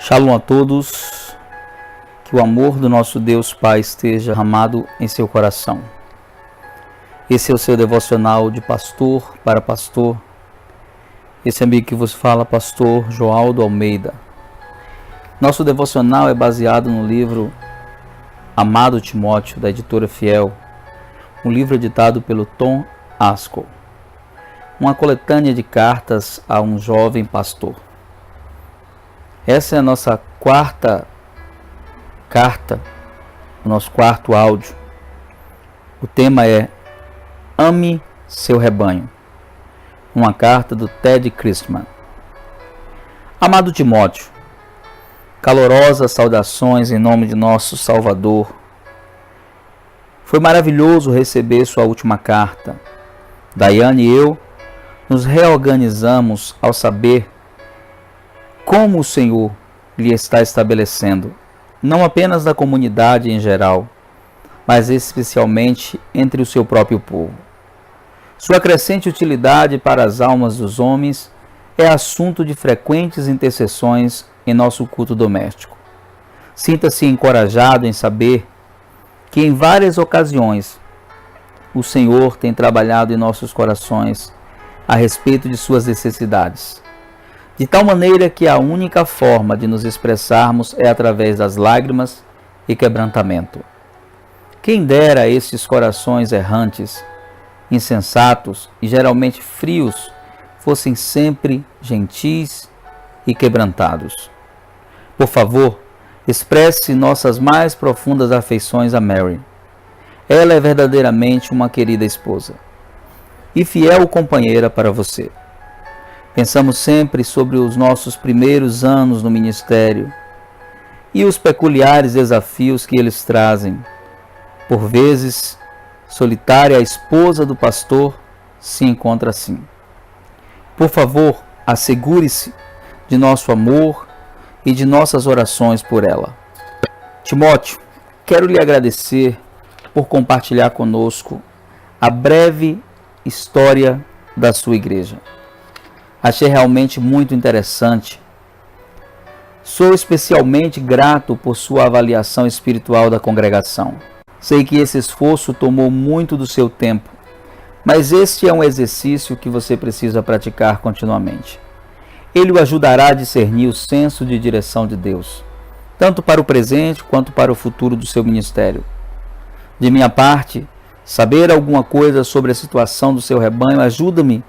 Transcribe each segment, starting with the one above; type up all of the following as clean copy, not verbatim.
Shalom a todos, que o amor do nosso Deus Pai esteja derramado em seu coração. Esse é o seu devocional de pastor para pastor. Esse amigo que vos fala, pastor Joaldo Almeida. Nosso devocional é baseado no livro Amado Timóteo, da editora Fiel, um livro editado pelo Tom Askell, uma coletânea de cartas a um jovem pastor. Essa é a nossa quarta carta, o nosso quarto áudio. O tema é Ame seu rebanho. Uma carta do Ted Christman. Amado Timóteo, calorosas saudações em nome de nosso Salvador. Foi maravilhoso receber sua última carta. Daiane e eu nos reorganizamos ao saber como o Senhor lhe está estabelecendo, não apenas na comunidade em geral, mas especialmente entre o seu próprio povo. Sua crescente utilidade para as almas dos homens é assunto de frequentes intercessões em nosso culto doméstico. Sinta-se encorajado em saber que em várias ocasiões o Senhor tem trabalhado em nossos corações a respeito de suas necessidades, de tal maneira que a única forma de nos expressarmos é através das lágrimas e quebrantamento. Quem dera a esses corações errantes, insensatos e geralmente frios fossem sempre gentis e quebrantados. Por favor, expresse nossas mais profundas afeições a Mary. Ela é verdadeiramente uma querida esposa e fiel companheira para você. Pensamos sempre sobre os nossos primeiros anos no ministério e os peculiares desafios que eles trazem. Por vezes, solitária a esposa do pastor se encontra assim. Por favor, assegure-se de nosso amor e de nossas orações por ela. Timóteo, quero lhe agradecer por compartilhar conosco a breve história da sua igreja. Achei realmente muito interessante. Sou especialmente grato por sua avaliação espiritual da congregação. Sei que esse esforço tomou muito do seu tempo, mas este é um exercício que você precisa praticar continuamente. Ele o ajudará a discernir o senso de direção de Deus, tanto para o presente quanto para o futuro do seu ministério. De minha parte, saber alguma coisa sobre a situação do seu rebanho ajuda-me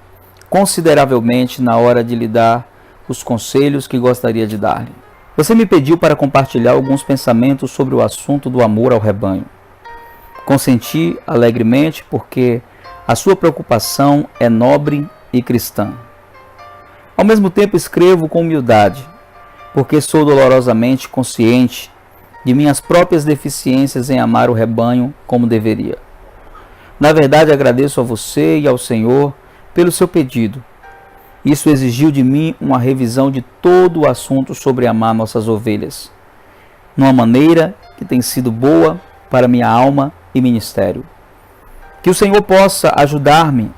consideravelmente na hora de lhe dar os conselhos que gostaria de dar-lhe. Você me pediu para compartilhar alguns pensamentos sobre o assunto do amor ao rebanho. Consenti alegremente porque a sua preocupação é nobre e cristã. Ao mesmo tempo escrevo com humildade, porque sou dolorosamente consciente de minhas próprias deficiências em amar o rebanho como deveria. Na verdade, agradeço a você e ao Senhor pelo seu pedido. Isso exigiu de mim uma revisão de todo o assunto sobre amar nossas ovelhas, numa maneira que tem sido boa para minha alma e ministério. Que o Senhor possa ajudar-me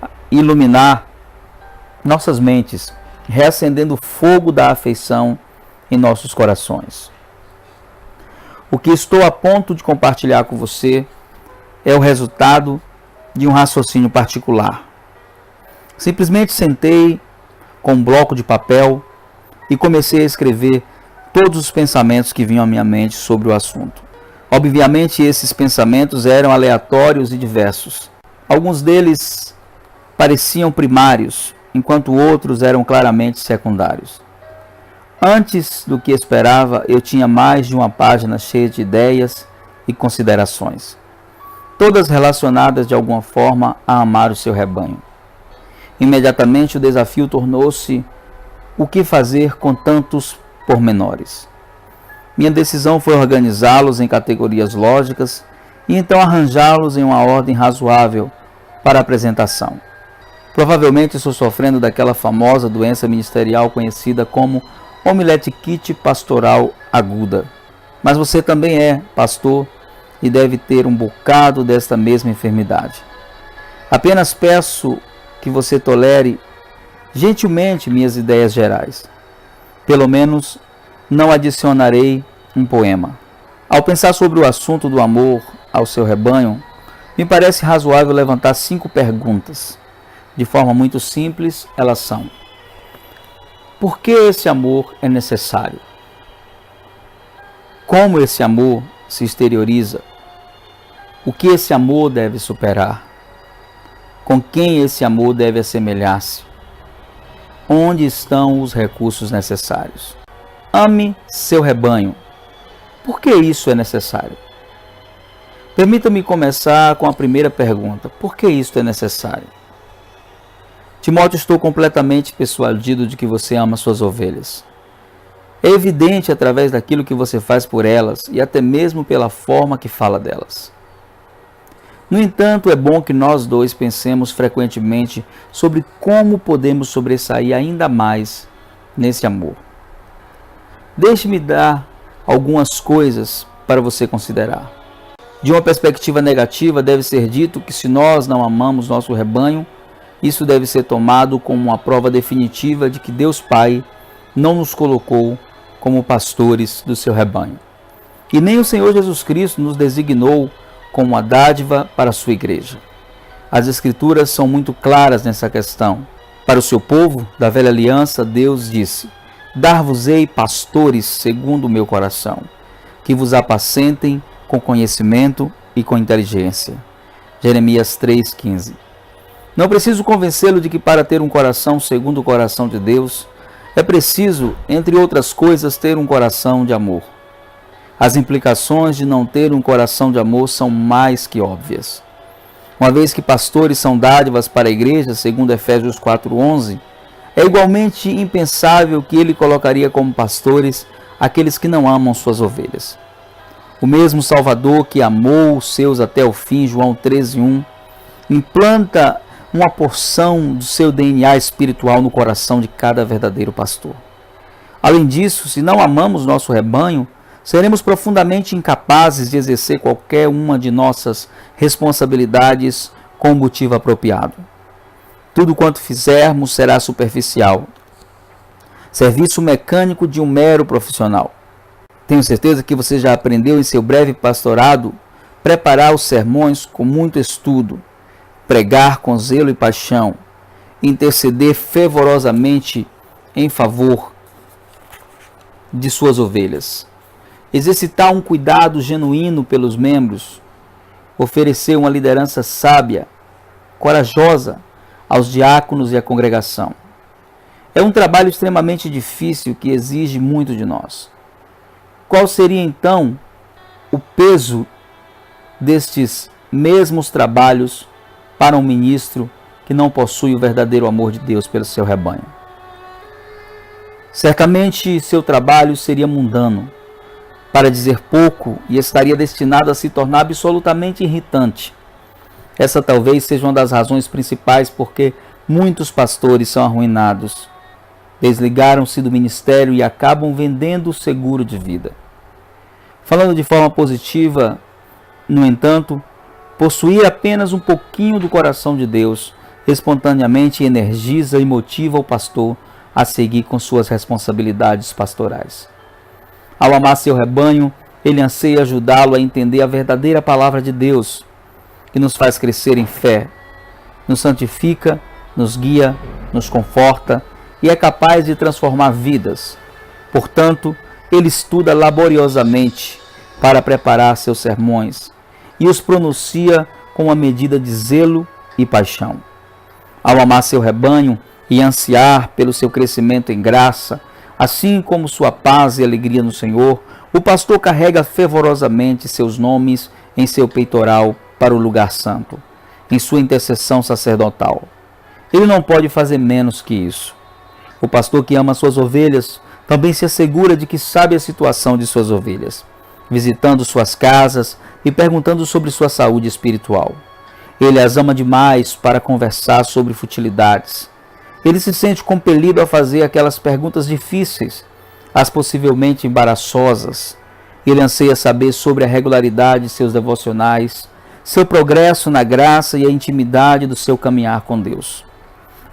a iluminar nossas mentes, reacendendo o fogo da afeição em nossos corações. O que estou a ponto de compartilhar com você é o resultado de um raciocínio particular. Simplesmente sentei com um bloco de papel e comecei a escrever todos os pensamentos que vinham à minha mente sobre o assunto. Obviamente, esses pensamentos eram aleatórios e diversos. Alguns deles pareciam primários, enquanto outros eram claramente secundários. Antes do que esperava, eu tinha mais de uma página cheia de ideias e considerações, todas relacionadas de alguma forma a amar o seu rebanho. Imediatamente o desafio tornou-se o que fazer com tantos pormenores. Minha decisão foi organizá-los em categorias lógicas e então arranjá-los em uma ordem razoável para a apresentação. Provavelmente estou sofrendo daquela famosa doença ministerial conhecida como homileticite pastoral aguda. Mas você também é pastor e deve ter um bocado desta mesma enfermidade. Apenas peço que você tolere gentilmente minhas ideias gerais. Pelo menos não adicionarei um poema. Ao pensar sobre o assunto do amor ao seu rebanho, me parece razoável levantar 5 perguntas. De forma muito simples, elas são: por que esse amor é necessário? Como esse amor se exterioriza? O que esse amor deve superar? Com quem esse amor deve assemelhar-se? Onde estão os recursos necessários? Ame seu rebanho. Por que isso é necessário? Permita-me começar com a primeira pergunta. Por que isso é necessário? Timóteo, estou completamente persuadido de que você ama suas ovelhas. É evidente através daquilo que você faz por elas e até mesmo pela forma que fala delas. No entanto, é bom que nós dois pensemos frequentemente sobre como podemos sobressair ainda mais nesse amor. Deixe-me dar algumas coisas para você considerar. De uma perspectiva negativa, deve ser dito que se nós não amamos nosso rebanho, isso deve ser tomado como uma prova definitiva de que Deus Pai não nos colocou como pastores do seu rebanho. E nem o Senhor Jesus Cristo nos designou como uma dádiva para a sua igreja. As Escrituras são muito claras nessa questão. Para o seu povo da velha aliança, Deus disse: dar-vos-ei pastores segundo o meu coração, que vos apacentem com conhecimento e com inteligência. Jeremias 3,15. Não preciso convencê-lo de que para ter um coração segundo o coração de Deus, é preciso, entre outras coisas, ter um coração de amor. As implicações de não ter um coração de amor são mais que óbvias. Uma vez que pastores são dádivas para a igreja, segundo Efésios 4,11, é igualmente impensável que ele colocaria como pastores aqueles que não amam suas ovelhas. O mesmo Salvador que amou os seus até o fim, João 13,1, implanta uma porção do seu DNA espiritual no coração de cada verdadeiro pastor. Além disso, se não amamos nosso rebanho, seremos profundamente incapazes de exercer qualquer uma de nossas responsabilidades com o motivo apropriado. Tudo quanto fizermos será superficial. Serviço mecânico de um mero profissional. Tenho certeza que você já aprendeu em seu breve pastorado preparar os sermões com muito estudo, pregar com zelo e paixão, interceder fervorosamente em favor de suas ovelhas, exercitar um cuidado genuíno pelos membros, oferecer uma liderança sábia, corajosa aos diáconos e à congregação. É um trabalho extremamente difícil que exige muito de nós. Qual seria então o peso destes mesmos trabalhos para um ministro que não possui o verdadeiro amor de Deus pelo seu rebanho? Certamente seu trabalho seria mundano, para dizer pouco, e estaria destinado a se tornar absolutamente irritante. Essa talvez seja uma das razões principais porque muitos pastores são arruinados, desligaram-se do ministério e acabam vendendo o seguro de vida. Falando de forma positiva, no entanto, possuir apenas um pouquinho do coração de Deus espontaneamente energiza e motiva o pastor a seguir com suas responsabilidades pastorais. Ao amar seu rebanho, ele anseia ajudá-lo a entender a verdadeira palavra de Deus, que nos faz crescer em fé, nos santifica, nos guia, nos conforta e é capaz de transformar vidas. Portanto, ele estuda laboriosamente para preparar seus sermões e os pronuncia com uma medida de zelo e paixão. Ao amar seu rebanho e ansiar pelo seu crescimento em graça, assim como sua paz e alegria no Senhor, o pastor carrega fervorosamente seus nomes em seu peitoral para o lugar santo, em sua intercessão sacerdotal. Ele não pode fazer menos que isso. O pastor que ama suas ovelhas também se assegura de que sabe a situação de suas ovelhas, visitando suas casas e perguntando sobre sua saúde espiritual. Ele as ama demais para conversar sobre futilidades. Ele se sente compelido a fazer aquelas perguntas difíceis, as possivelmente embaraçosas. Ele anseia saber sobre a regularidade de seus devocionais, seu progresso na graça e a intimidade do seu caminhar com Deus.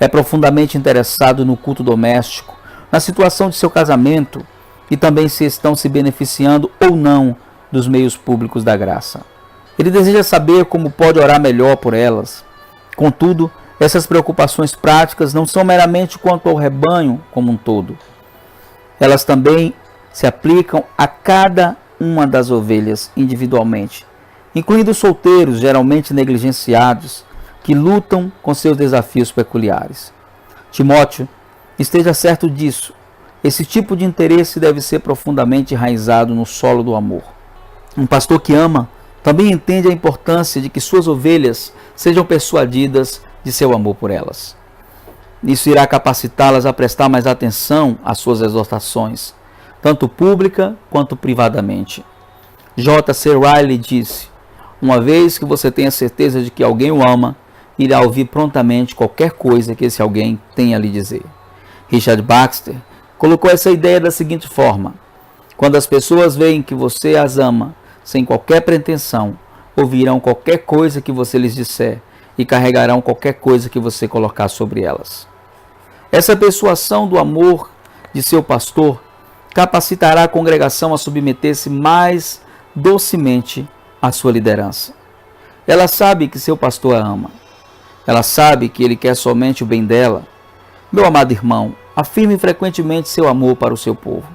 É profundamente interessado no culto doméstico, na situação de seu casamento e também se estão se beneficiando ou não dos meios públicos da graça. Ele deseja saber como pode orar melhor por elas. Contudo, essas preocupações práticas não são meramente quanto ao rebanho como um todo. Elas também se aplicam a cada uma das ovelhas individualmente, incluindo os solteiros, geralmente negligenciados, que lutam com seus desafios peculiares. Timóteo, esteja certo disso. Esse tipo de interesse deve ser profundamente enraizado no solo do amor. Um pastor que ama também entende a importância de que suas ovelhas sejam persuadidas de seu amor por elas. Isso irá capacitá-las a prestar mais atenção às suas exortações, tanto pública quanto privadamente. J.C. Riley disse: uma vez que você tenha certeza de que alguém o ama, irá ouvir prontamente qualquer coisa que esse alguém tenha a lhe dizer. Richard Baxter colocou essa ideia da seguinte forma: quando as pessoas veem que você as ama sem qualquer pretensão, ouvirão qualquer coisa que você lhes disser e carregarão qualquer coisa que você colocar sobre elas. Essa persuasão do amor de seu pastor capacitará a congregação a submeter-se mais docemente à sua liderança. Ela sabe que seu pastor a ama. Ela sabe que ele quer somente o bem dela. Meu amado irmão, afirme frequentemente seu amor para o seu povo,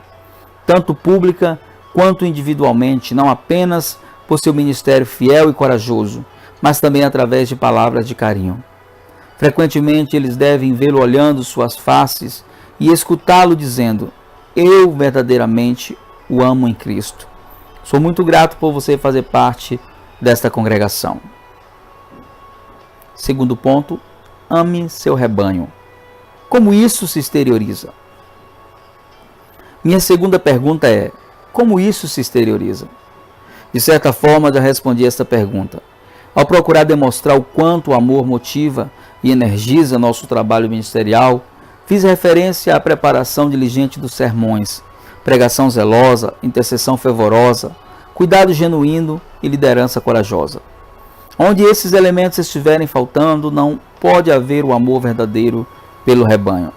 tanto pública quanto individualmente, não apenas por seu ministério fiel e corajoso, mas também através de palavras de carinho. Frequentemente eles devem vê-lo olhando suas faces e escutá-lo dizendo: eu verdadeiramente o amo em Cristo. Sou muito grato por você fazer parte desta congregação. Segundo ponto, ame seu rebanho. Como isso se exterioriza? Minha segunda pergunta é: como isso se exterioriza? De certa forma, já respondi esta pergunta. Ao procurar demonstrar o quanto o amor motiva e energiza nosso trabalho ministerial, fiz referência à preparação diligente dos sermões, pregação zelosa, intercessão fervorosa, cuidado genuíno e liderança corajosa. Onde esses elementos estiverem faltando, não pode haver o amor verdadeiro pelo rebanho.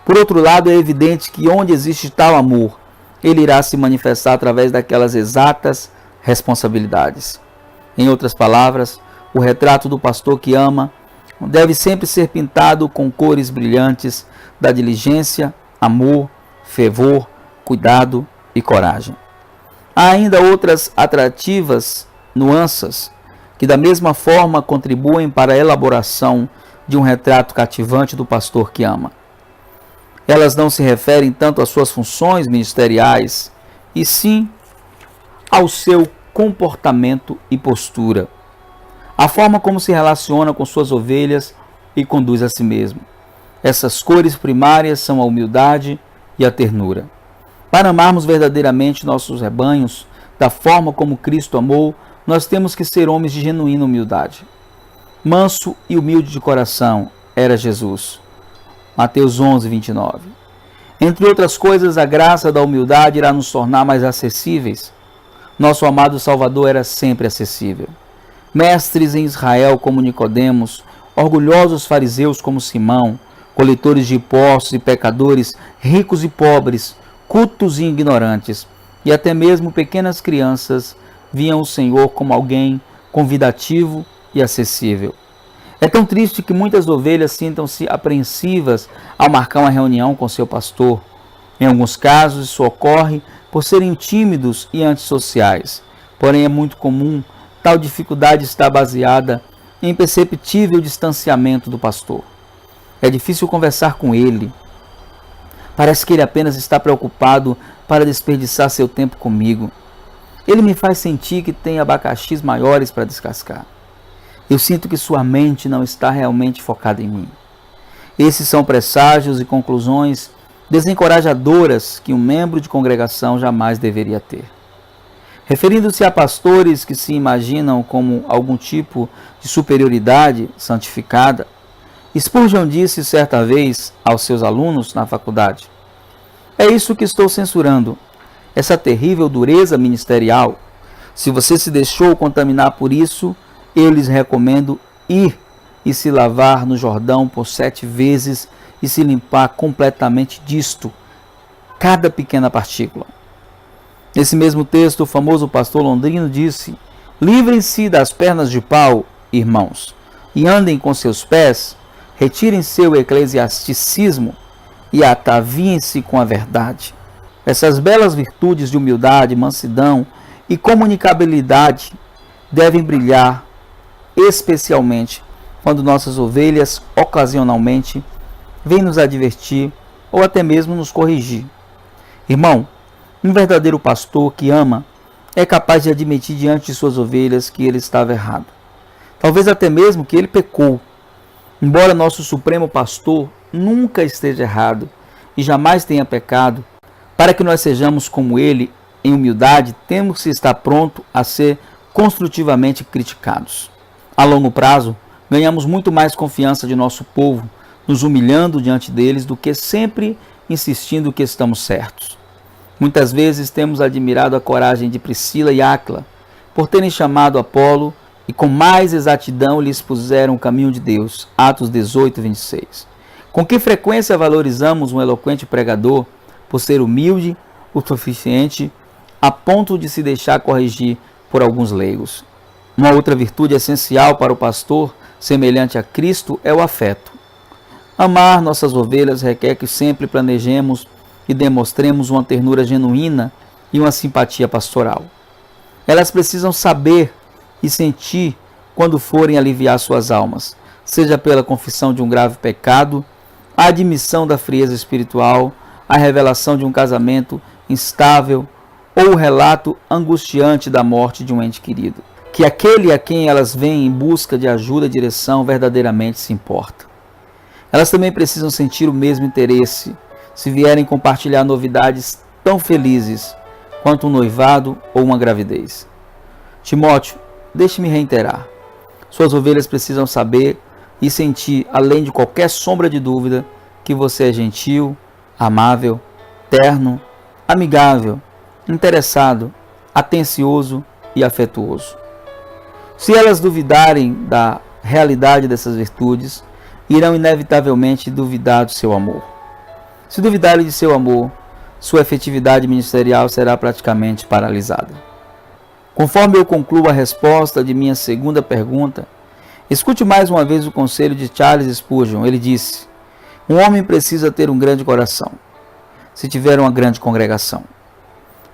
Por outro lado, é evidente que onde existe tal amor, ele irá se manifestar através daquelas exatas responsabilidades. Em outras palavras, o retrato do pastor que ama deve sempre ser pintado com cores brilhantes da diligência, amor, fervor, cuidado e coragem. Há ainda outras atrativas nuances que da mesma forma contribuem para a elaboração de um retrato cativante do pastor que ama. Elas não se referem tanto às suas funções ministeriais, e sim ao seu comportamento e postura, a forma como se relaciona com suas ovelhas e conduz a si mesmo. Essas cores primárias são a humildade e a ternura. Para amarmos verdadeiramente nossos rebanhos, da forma como Cristo amou, nós temos que ser homens de genuína humildade. Manso e humilde de coração era Jesus. Mateus 11, 29. Entre outras coisas, a graça da humildade irá nos tornar mais acessíveis. Nosso amado Salvador era sempre acessível. Mestres em Israel como Nicodemos, orgulhosos fariseus como Simão, coletores de impostos e pecadores, ricos e pobres, cultos e ignorantes, e até mesmo pequenas crianças, viam o Senhor como alguém convidativo e acessível. É tão triste que muitas ovelhas sintam-se apreensivas ao marcar uma reunião com seu pastor. Em alguns casos, isso ocorre por serem tímidos e antissociais. Porém, é muito comum tal dificuldade estar baseada em imperceptível distanciamento do pastor. É difícil conversar com ele. Parece que ele apenas está preocupado para desperdiçar seu tempo comigo. Ele me faz sentir que tem abacaxis maiores para descascar. Eu sinto que sua mente não está realmente focada em mim. Esses são presságios e conclusões desencorajadoras que um membro de congregação jamais deveria ter. Referindo-se a pastores que se imaginam como algum tipo de superioridade santificada, Spurgeon disse certa vez aos seus alunos na faculdade: é isso que estou censurando, essa terrível dureza ministerial. Se você se deixou contaminar por isso, eu lhes recomendo ir e se lavar no Jordão por 7 vezes e se limpar completamente disto. cada pequena partícula. Nesse mesmo texto, o famoso pastor londrino disse: livrem-se das pernas de pau, irmãos, e andem com seus pés, retirem seu eclesiasticismo e ataviem-se com a verdade. Essas belas virtudes de humildade, mansidão e comunicabilidade devem brilhar especialmente quando nossas ovelhas ocasionalmente vêm nos advertir ou até mesmo nos corrigir. Irmão, um verdadeiro pastor que ama é capaz de admitir diante de suas ovelhas que ele estava errado. Talvez até mesmo que ele pecou. Embora nosso supremo pastor nunca esteja errado e jamais tenha pecado, para que nós sejamos como ele, em humildade, temos que estar pronto a ser construtivamente criticados. A longo prazo, ganhamos muito mais confiança de nosso povo, nos humilhando diante deles, do que sempre insistindo que estamos certos. Muitas vezes temos admirado a coragem de Priscila e Áquila, por terem chamado Apolo e com mais exatidão lhe expuseram o caminho de Deus. Atos 18, 26. Com que frequência valorizamos um eloquente pregador por ser humilde o suficiente a ponto de se deixar corrigir por alguns leigos? Uma outra virtude essencial para o pastor, semelhante a Cristo, é o afeto. Amar nossas ovelhas requer que sempre planejemos e demonstremos uma ternura genuína e uma simpatia pastoral. Elas precisam saber e sentir quando forem aliviar suas almas, seja pela confissão de um grave pecado, a admissão da frieza espiritual, a revelação de um casamento instável ou o relato angustiante da morte de um ente querido. Que aquele a quem elas vêm em busca de ajuda e direção verdadeiramente se importa. Elas também precisam sentir o mesmo interesse se vierem compartilhar novidades tão felizes quanto um noivado ou uma gravidez. Timóteo, deixe-me reiterar. Suas ovelhas precisam saber e sentir, além de qualquer sombra de dúvida, que você é gentil, amável, terno, amigável, interessado, atencioso e afetuoso. Se elas duvidarem da realidade dessas virtudes, irão inevitavelmente duvidar do seu amor. Se duvidarem de seu amor, sua efetividade ministerial será praticamente paralisada. Conforme eu concluo a resposta de minha segunda pergunta, escute mais uma vez o conselho de Charles Spurgeon. Ele disse: um homem precisa ter um grande coração, se tiver uma grande congregação.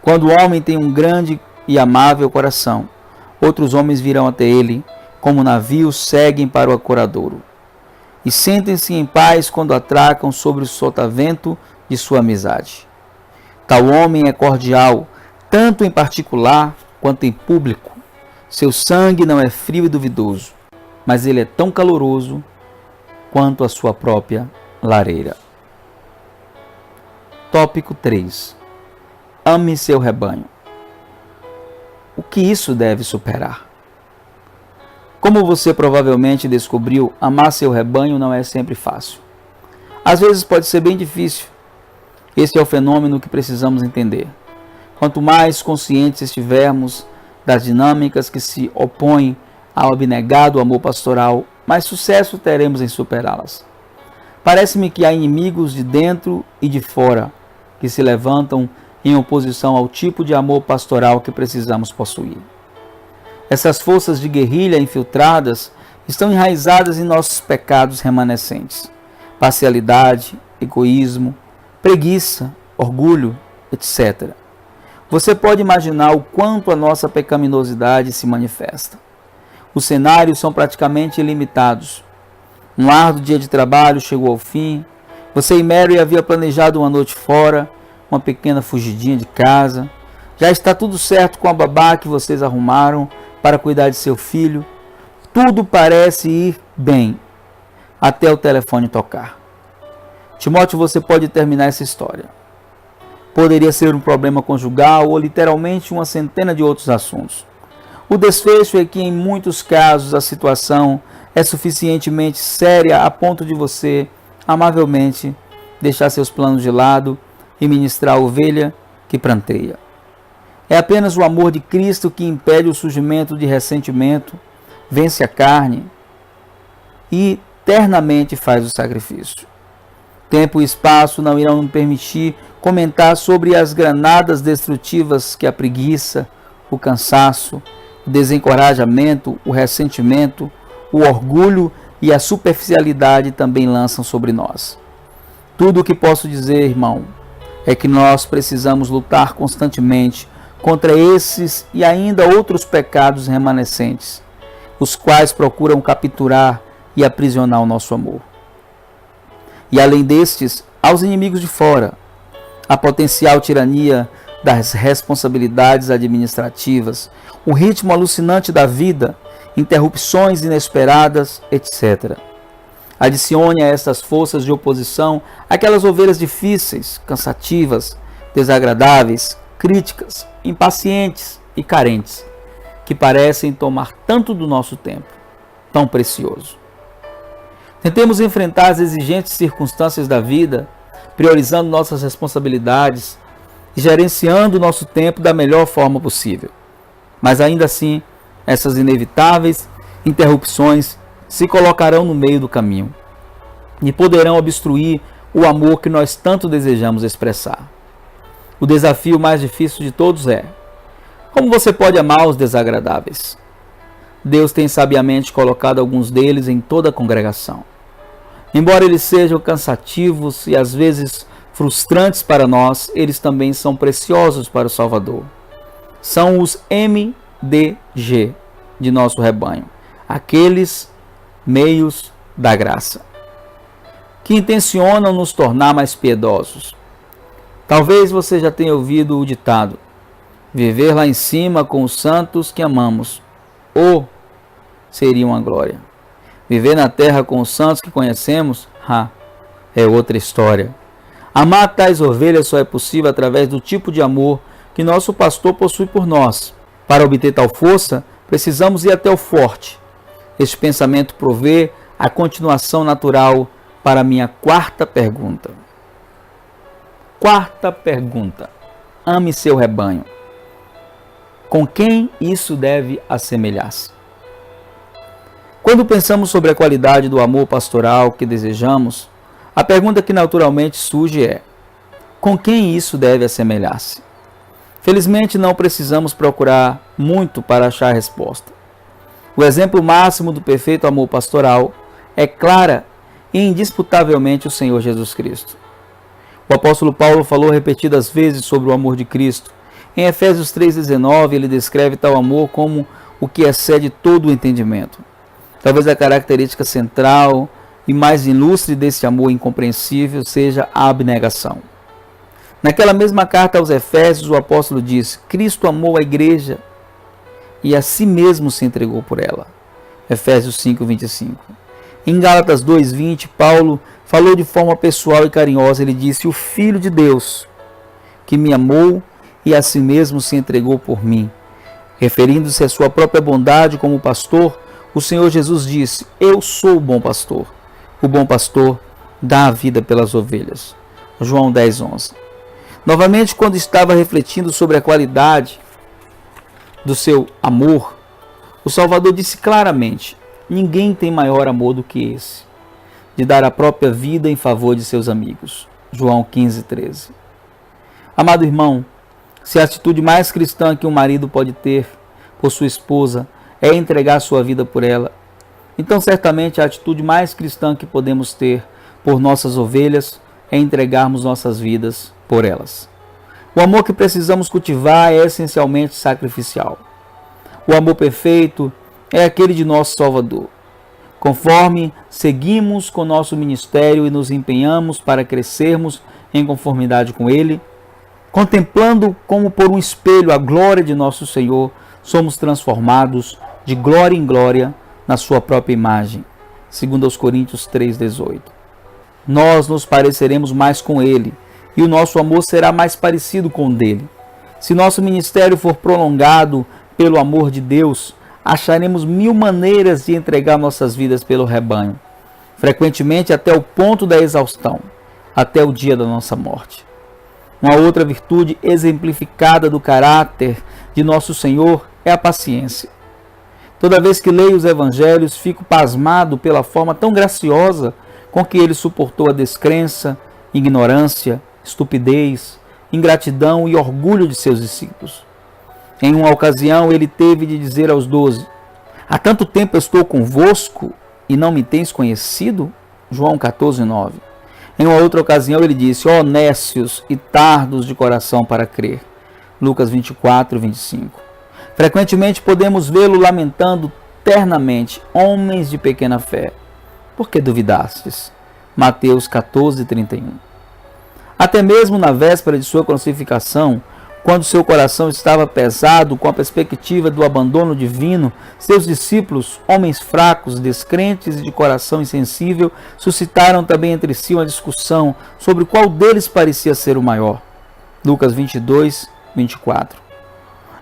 Quando o homem tem um grande e amável coração, outros homens virão até ele, como navios seguem para o ancoradouro, e sentem-se em paz quando atracam sobre o sotavento de sua amizade. Tal homem é cordial, tanto em particular quanto em público. Seu sangue não é frio e duvidoso, mas ele é tão caloroso quanto a sua própria lareira. Tópico 3. Ame seu rebanho. O que isso deve superar? Como você provavelmente descobriu, amar seu rebanho não é sempre fácil. Às vezes pode ser bem difícil. Esse é o fenômeno que precisamos entender. Quanto mais conscientes estivermos das dinâmicas que se opõem ao abnegado amor pastoral, mais sucesso teremos em superá-las. Parece-me que há inimigos de dentro e de fora que se levantam em oposição ao tipo de amor pastoral que precisamos possuir. Essas forças de guerrilha infiltradas estão enraizadas em nossos pecados remanescentes: parcialidade, egoísmo, preguiça, orgulho, etc. Você pode imaginar o quanto a nossa pecaminosidade se manifesta. Os cenários são praticamente ilimitados. Um árduo dia de trabalho chegou ao fim. Você e Mary havia planejado uma noite fora, uma pequena fugidinha de casa. Já está tudo certo com a babá que vocês arrumaram para cuidar de seu filho. Tudo parece ir bem, até o telefone tocar. Timóteo, você pode terminar essa história. Poderia ser um problema conjugal ou literalmente uma centena de outros assuntos. O desfecho é que em muitos casos a situação é suficientemente séria a ponto de você, amavelmente, deixar seus planos de lado e ministrar a ovelha que pranteia. É apenas o amor de Cristo que impede o surgimento de ressentimento, vence a carne e eternamente faz o sacrifício. Tempo e espaço não irão permitir comentar sobre as granadas destrutivas que a preguiça, o cansaço, o desencorajamento, o ressentimento, o orgulho e a superficialidade também lançam sobre nós. Tudo o que posso dizer, irmão, é que nós precisamos lutar constantemente contra esses e ainda outros pecados remanescentes, os quais procuram capturar e aprisionar o nosso amor. E além destes, aos inimigos de fora, a potencial tirania das responsabilidades administrativas, o ritmo alucinante da vida, interrupções inesperadas, etc. Adicione a estas forças de oposição aquelas ovelhas difíceis, cansativas, desagradáveis, críticas, impacientes e carentes, que parecem tomar tanto do nosso tempo, tão precioso. Tentemos enfrentar as exigentes circunstâncias da vida, priorizando nossas responsabilidades e gerenciando o nosso tempo da melhor forma possível. Mas ainda assim, essas inevitáveis interrupções se colocarão no meio do caminho e poderão obstruir o amor que nós tanto desejamos expressar. O desafio mais difícil de todos é: como você pode amar os desagradáveis? Deus tem sabiamente colocado alguns deles em toda a congregação. Embora eles sejam cansativos e às vezes frustrantes para nós, eles também são preciosos para o Salvador. São os MDG de nosso rebanho, aqueles meios da graça, que intencionam nos tornar mais piedosos. Talvez você já tenha ouvido o ditado: viver lá em cima com os santos que amamos, ou seria uma glória. Viver na terra com os santos que conhecemos, é outra história. Amar tais ovelhas só é possível através do tipo de amor que nosso pastor possui por nós. Para obter tal força, precisamos ir até o forte. Este pensamento provê a continuação natural para a minha quarta pergunta. Quarta pergunta: ame seu rebanho. Com quem isso deve assemelhar-se? Quando pensamos sobre a qualidade do amor pastoral que desejamos, a pergunta que naturalmente surge é: com quem isso deve assemelhar-se? Felizmente não precisamos procurar muito para achar a resposta. O exemplo máximo do perfeito amor pastoral é clara e indisputavelmente o Senhor Jesus Cristo. O apóstolo Paulo falou repetidas vezes sobre o amor de Cristo. Em Efésios 3,19 ele descreve tal amor como o que excede todo o entendimento. Talvez a característica central e mais ilustre desse amor incompreensível seja a abnegação. Naquela mesma carta aos Efésios, o apóstolo diz: Cristo amou a igreja e a si mesmo se entregou por ela. Efésios 5:25. Em Gálatas 2:20, Paulo falou de forma pessoal e carinhosa. Ele disse: o Filho de Deus, que me amou e a si mesmo se entregou por mim. Referindo-se à sua própria bondade como pastor, o Senhor Jesus disse: eu sou o bom pastor. O bom pastor dá a vida pelas ovelhas. João 10:11. Novamente, quando estava refletindo sobre a qualidade do seu amor, o Salvador disse claramente: ninguém tem maior amor do que esse, de dar a própria vida em favor de seus amigos. João 15:13. Amado irmão, se a atitude mais cristã que um marido pode ter por sua esposa é entregar sua vida por ela, então certamente a atitude mais cristã que podemos ter por nossas ovelhas é entregarmos nossas vidas por elas. O amor que precisamos cultivar é essencialmente sacrificial. O amor perfeito é aquele de nosso Salvador. Conforme seguimos com nosso ministério e nos empenhamos para crescermos em conformidade com Ele, contemplando como por um espelho a glória de nosso Senhor, somos transformados de glória em glória na sua própria imagem. 2 Coríntios 3:18. Nós nos pareceremos mais com Ele e o nosso amor será mais parecido com o dele. Se nosso ministério for prolongado pelo amor de Deus, acharemos 1000 maneiras de entregar nossas vidas pelo rebanho, frequentemente até o ponto da exaustão, até o dia da nossa morte. Uma outra virtude exemplificada do caráter de nosso Senhor é a paciência. Toda vez que leio os evangelhos, fico pasmado pela forma tão graciosa com que ele suportou a descrença, ignorância, estupidez, ingratidão e orgulho de seus discípulos. Em uma ocasião, ele teve de dizer aos 12: há tanto tempo eu estou convosco e não me tens conhecido? João 14:9. Em uma outra ocasião, ele disse: ó nécios e tardos de coração para crer. Lucas 24:25. Frequentemente podemos vê-lo lamentando ternamente: homens de pequena fé, por que duvidastes? Mateus 14:31. Até mesmo na véspera de sua crucificação, quando seu coração estava pesado com a perspectiva do abandono divino, seus discípulos, homens fracos, descrentes e de coração insensível, suscitaram também entre si uma discussão sobre qual deles parecia ser o maior. Lucas 22:24.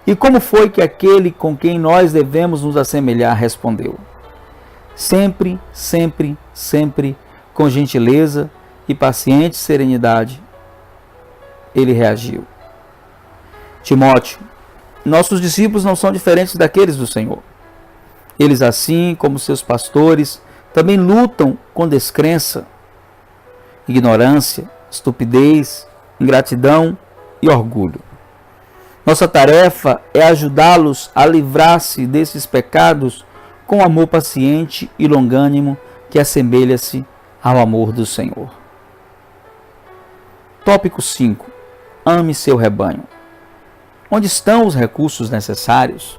E como foi que aquele com quem nós devemos nos assemelhar respondeu? Sempre, sempre, sempre, com gentileza e paciente serenidade, ele reagiu: Timóteo, nossos discípulos não são diferentes daqueles do Senhor. Eles, assim como seus pastores, também lutam com descrença, ignorância, estupidez, ingratidão e orgulho. Nossa tarefa é ajudá-los a livrar-se desses pecados com amor paciente e longânimo que assemelha-se ao amor do Senhor. Tópico 5. Ame seu rebanho. Onde estão os recursos necessários?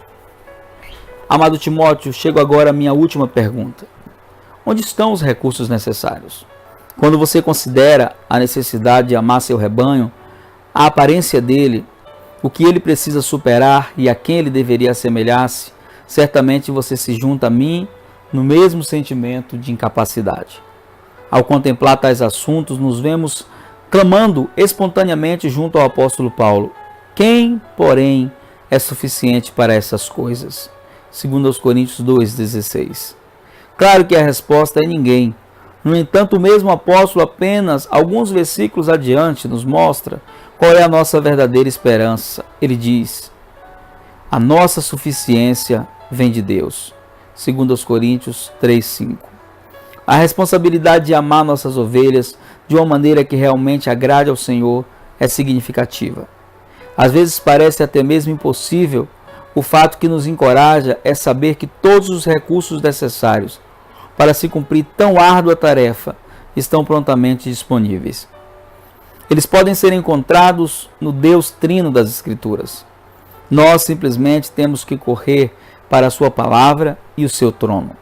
Amado Timóteo, chego agora à minha última pergunta. Onde estão os recursos necessários? Quando você considera a necessidade de amar seu rebanho, a aparência dele, o que ele precisa superar e a quem ele deveria assemelhar-se, certamente você se junta a mim no mesmo sentimento de incapacidade. Ao contemplar tais assuntos, nos vemos clamando espontaneamente junto ao apóstolo Paulo: quem, porém, é suficiente para essas coisas? 2 Coríntios 2,16. Claro que a resposta é ninguém. No entanto, o mesmo apóstolo, apenas alguns versículos adiante, nos mostra qual é a nossa verdadeira esperança. Ele diz: a nossa suficiência vem de Deus. 2 Coríntios 3,5. A responsabilidade de amar nossas ovelhas de uma maneira que realmente agrade ao Senhor é significativa. Às vezes parece até mesmo impossível. O fato que nos encoraja é saber que todos os recursos necessários para se cumprir tão árdua tarefa estão prontamente disponíveis. Eles podem ser encontrados no Deus Trino das Escrituras. Nós simplesmente temos que correr para a sua palavra e o seu trono.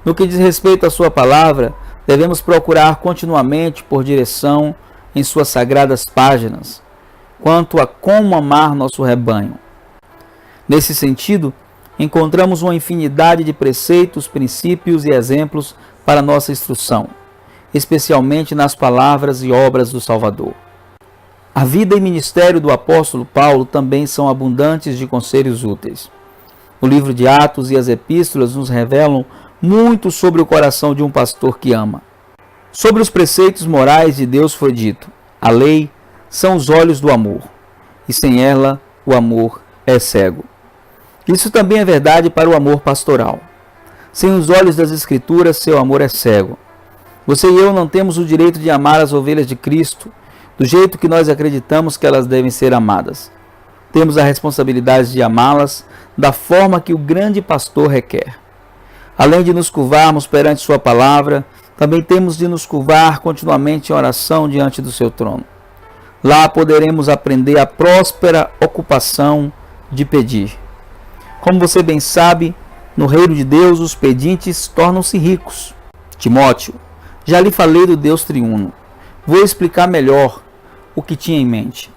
No que diz respeito à sua palavra, devemos procurar continuamente por direção em suas sagradas páginas, quanto a como amar nosso rebanho. Nesse sentido, encontramos uma infinidade de preceitos, princípios e exemplos para nossa instrução, especialmente nas palavras e obras do Salvador. A vida e ministério do apóstolo Paulo também são abundantes de conselhos úteis. O livro de Atos e as epístolas nos revelam muito sobre o coração de um pastor que ama. Sobre os preceitos morais de Deus foi dito: a lei são os olhos do amor, e sem ela o amor é cego. Isso também é verdade para o amor pastoral. Sem os olhos das Escrituras, seu amor é cego. Você e eu não temos o direito de amar as ovelhas de Cristo do jeito que nós acreditamos que elas devem ser amadas. Temos a responsabilidade de amá-las da forma que o grande pastor requer. Além de nos curvarmos perante sua palavra, também temos de nos curvar continuamente em oração diante do seu trono. Lá poderemos aprender a próspera ocupação de pedir. Como você bem sabe, no reino de Deus os pedintes tornam-se ricos. Timóteo, já lhe falei do Deus triuno. Vou explicar melhor o que tinha em mente.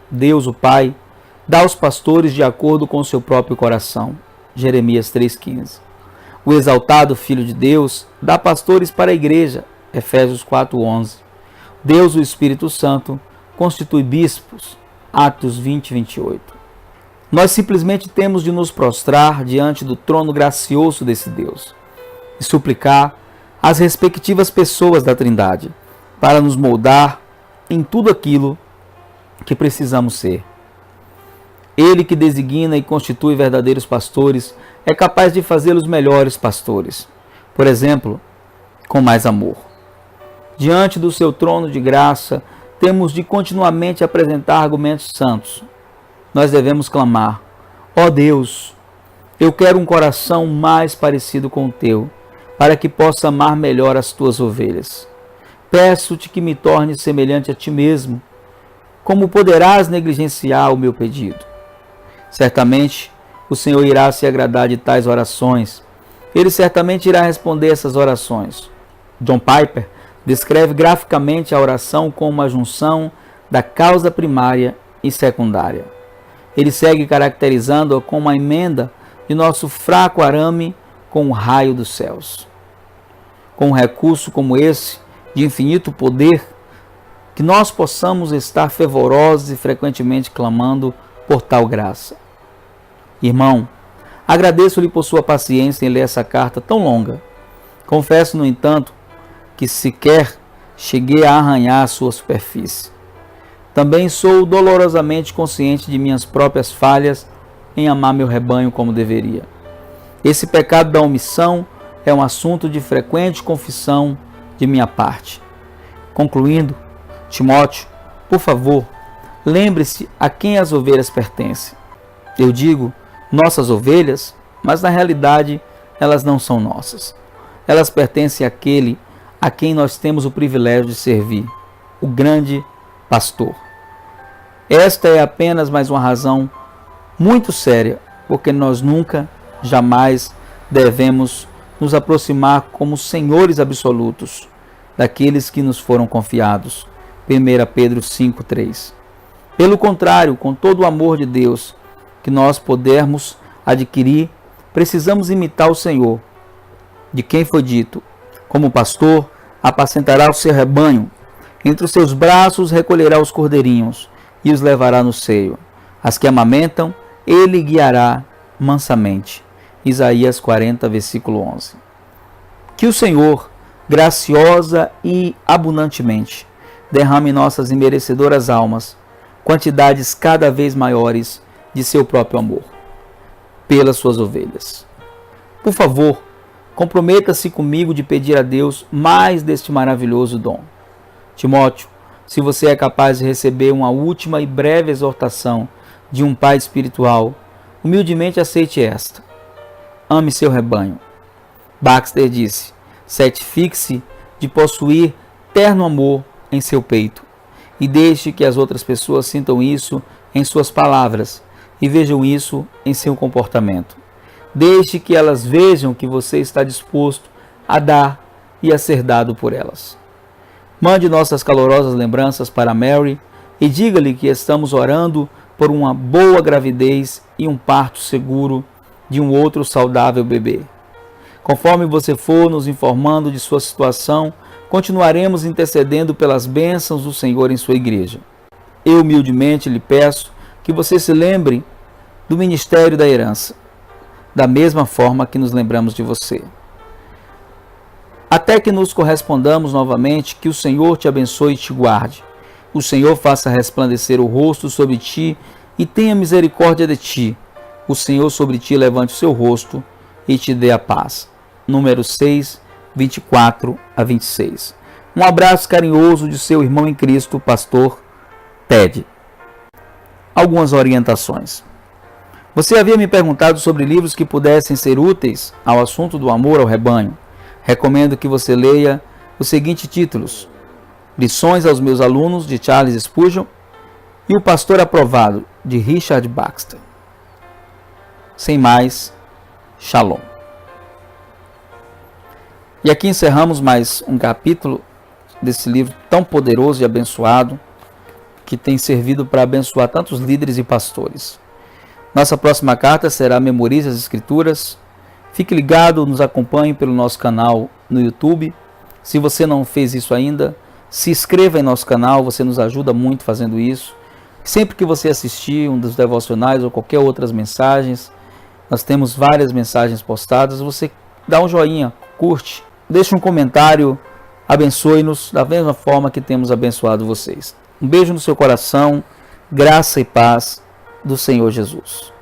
Deus, o Pai, dá aos pastores de acordo com o seu próprio coração. Jeremias 3,15. O exaltado Filho de Deus dá pastores para a igreja. Efésios 4,11. Deus, o Espírito Santo, constitui bispos. Atos 20:28. Nós simplesmente temos de nos prostrar diante do trono gracioso desse Deus e suplicar às respectivas pessoas da Trindade para nos moldar em tudo aquilo que precisamos ser. Ele que designa e constitui verdadeiros pastores é capaz de fazê-los melhores pastores. Por exemplo, com mais amor. Diante do seu trono de graça, temos de continuamente apresentar argumentos santos. Nós devemos clamar: ó Deus, eu quero um coração mais parecido com o teu, para que possa amar melhor as tuas ovelhas. Peço-te que me tornes semelhante a ti mesmo. Como poderás negligenciar o meu pedido? Certamente o Senhor irá se agradar de tais orações. Ele certamente irá responder essas orações. John Piper descreve graficamente a oração como uma junção da causa primária e secundária. Ele segue caracterizando-a como uma emenda de nosso fraco arame com o raio dos céus. Com um recurso como esse, de infinito poder, que nós possamos estar fervorosos e frequentemente clamando por tal graça. Irmão, agradeço-lhe por sua paciência em ler essa carta tão longa. Confesso, no entanto, que sequer cheguei a arranhar a sua superfície. Também sou dolorosamente consciente de minhas próprias falhas em amar meu rebanho como deveria. Esse pecado da omissão é um assunto de frequente confissão de minha parte. Concluindo, Timóteo, por favor, lembre-se a quem as ovelhas pertencem. Eu digo nossas ovelhas, mas na realidade elas não são nossas. Elas pertencem àquele a quem nós temos o privilégio de servir, o grande pastor. Esta é apenas mais uma razão muito séria, porque nós nunca, jamais devemos nos aproximar como senhores absolutos daqueles que nos foram confiados. 1 Pedro 5,3. Pelo contrário, com todo o amor de Deus que nós pudermos adquirir, precisamos imitar o Senhor, de quem foi dito: como pastor, apacentará o seu rebanho, entre os seus braços recolherá os cordeirinhos e os levará no seio. As que amamentam, ele guiará mansamente. Isaías 40, versículo 11. Que o Senhor, graciosa e abundantemente, derrame em nossas imerecedoras almas quantidades cada vez maiores de seu próprio amor pelas suas ovelhas. Por favor, comprometa-se comigo de pedir a Deus mais deste maravilhoso dom. Timóteo, se você é capaz de receber uma última e breve exortação de um pai espiritual, humildemente aceite esta: ame seu rebanho. Baxter disse: certifique-se de possuir terno amor em seu peito e deixe que as outras pessoas sintam isso em suas palavras e vejam isso em seu comportamento. Deixe que elas vejam que você está disposto a dar e a ser dado por elas. Mande nossas calorosas lembranças para Mary e diga-lhe que estamos orando por uma boa gravidez e um parto seguro de um outro saudável bebê. Conforme você for nos informando de sua situação, continuaremos intercedendo pelas bênçãos do Senhor em sua igreja. Eu humildemente lhe peço que você se lembre do ministério da herança, da mesma forma que nos lembramos de você. Até que nos correspondamos novamente, que o Senhor te abençoe e te guarde. O Senhor faça resplandecer o rosto sobre ti e tenha misericórdia de ti. O Senhor sobre ti levante o seu rosto e te dê a paz. Números 6, 24 a 26. Um abraço carinhoso de seu irmão em Cristo, pastor Ted. Algumas orientações. Você havia me perguntado sobre livros que pudessem ser úteis ao assunto do amor ao rebanho. Recomendo que você leia os seguintes títulos: Lições aos meus alunos, de Charles Spurgeon, e O Pastor Aprovado, de Richard Baxter. Sem mais, Shalom. E aqui encerramos mais um capítulo desse livro tão poderoso e abençoado, que tem servido para abençoar tantos líderes e pastores. Nossa próxima carta será Memorize as Escrituras. Fique ligado, nos acompanhe pelo nosso canal no YouTube. Se você não fez isso ainda, se inscreva em nosso canal, você nos ajuda muito fazendo isso. Sempre que você assistir um dos devocionais ou qualquer outras mensagens, nós temos várias mensagens postadas, você dá um joinha, curte, deixa um comentário, abençoe-nos da mesma forma que temos abençoado vocês. Um beijo no seu coração, graça e paz do Senhor Jesus.